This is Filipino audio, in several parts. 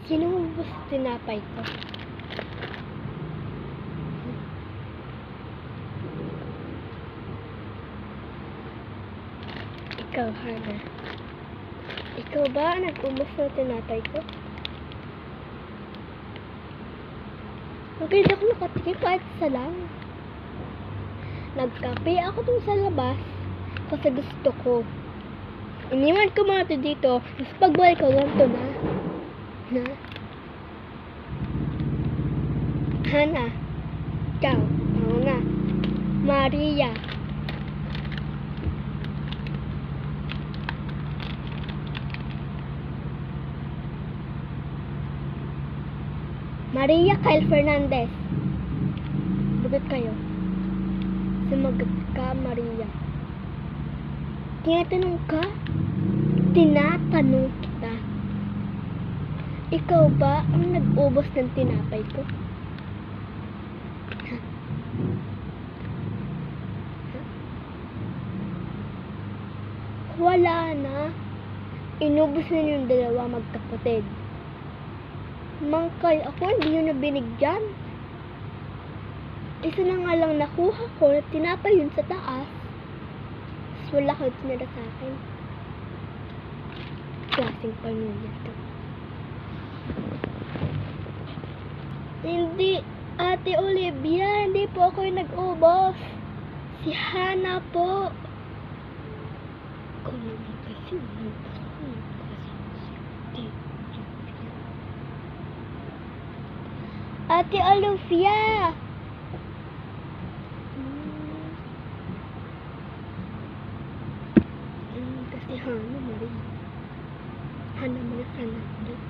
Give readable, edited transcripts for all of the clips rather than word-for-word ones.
Sino mo ba sa tinapay ko? Ikaw, Hana. Ikaw ba nag-ubos sa tinapay ko? Bakit ako nakatikim kahit isa lang? Nagkape ako dun sa labas kasi gusto ko. Iniwan ko mga ito dito. Tapos pagbalik ko, ganito na. Na? Hana. Ikaw. Ako na. Maria. Maria Kyle Fernandez. Bugat kayo. Sumagot ka, Maria. Tinatanong ka? Tinatanong kita. Ikaw ba ang nag-ubos ng tinapay ko? Ha? Ha? Wala na. Inubos na yung dalawa magkapatid. Mangkay ako, hindi nyo na binigyan. Isa na nga lang nakuha ko na tinapay yun sa taas. Tapos wala ko tinira sa akin. Klaseng pamilya to. Hindi, Ate Olivia, hindi po ako yung nag-ubos. Si Hana po. Ikaw naman kasi nag-ubos ko. Ate Olivia! Kasi Hana Marie. Hana Marie Fernandez.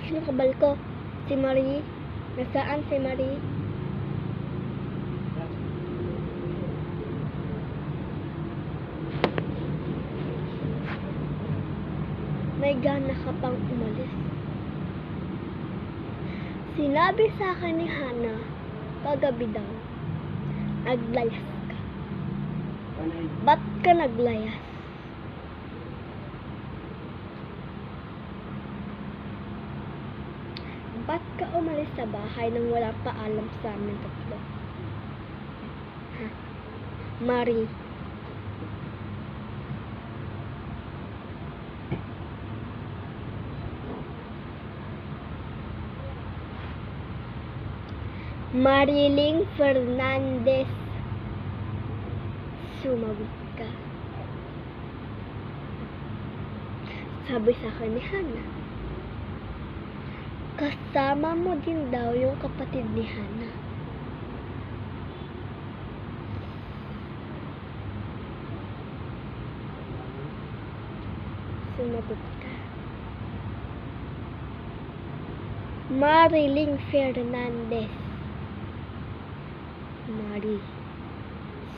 Sino kabal ko? Si Marie? Nasaan si Marie? May gana ka pang umalis. Sinabi sa akin ni Hana, paggabi daw, naglayas ka. Ba't ka naglayas? Ba't ka umalis sa bahay nang walang paalam sa amin tatlo? Ha? Marie. Mariling Fernandez. Sumagot ka. Sabi sa akin ni Hana, kasama mo din daw yung kapatid ni Hana. Sumagot ka. Mariling Fernandez. Marie.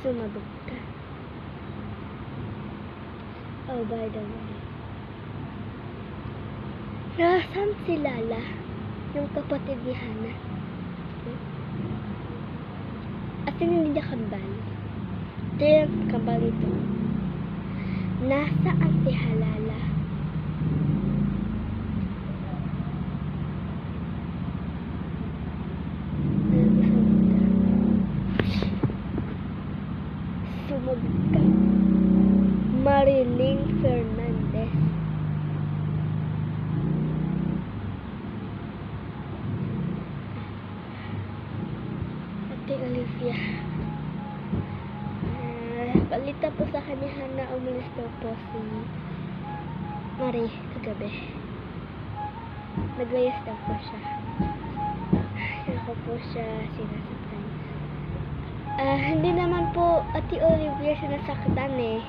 Sumagot ka. Oh, by the way. Nasaan si Lala? Yung kapatid ni Hana. At hindi niya kambal. Ito yung kambal ito. Nasaan si Halala? Sumagot ka. Mariling Fernandez. Ate Olivia. Balita po sa akin ni Hana, umalis daw po si Marie kagabi. Naglayas daw po siya. Ako po siya sinasaktan. Hindi naman po Ate Olivia sinasaktan eh.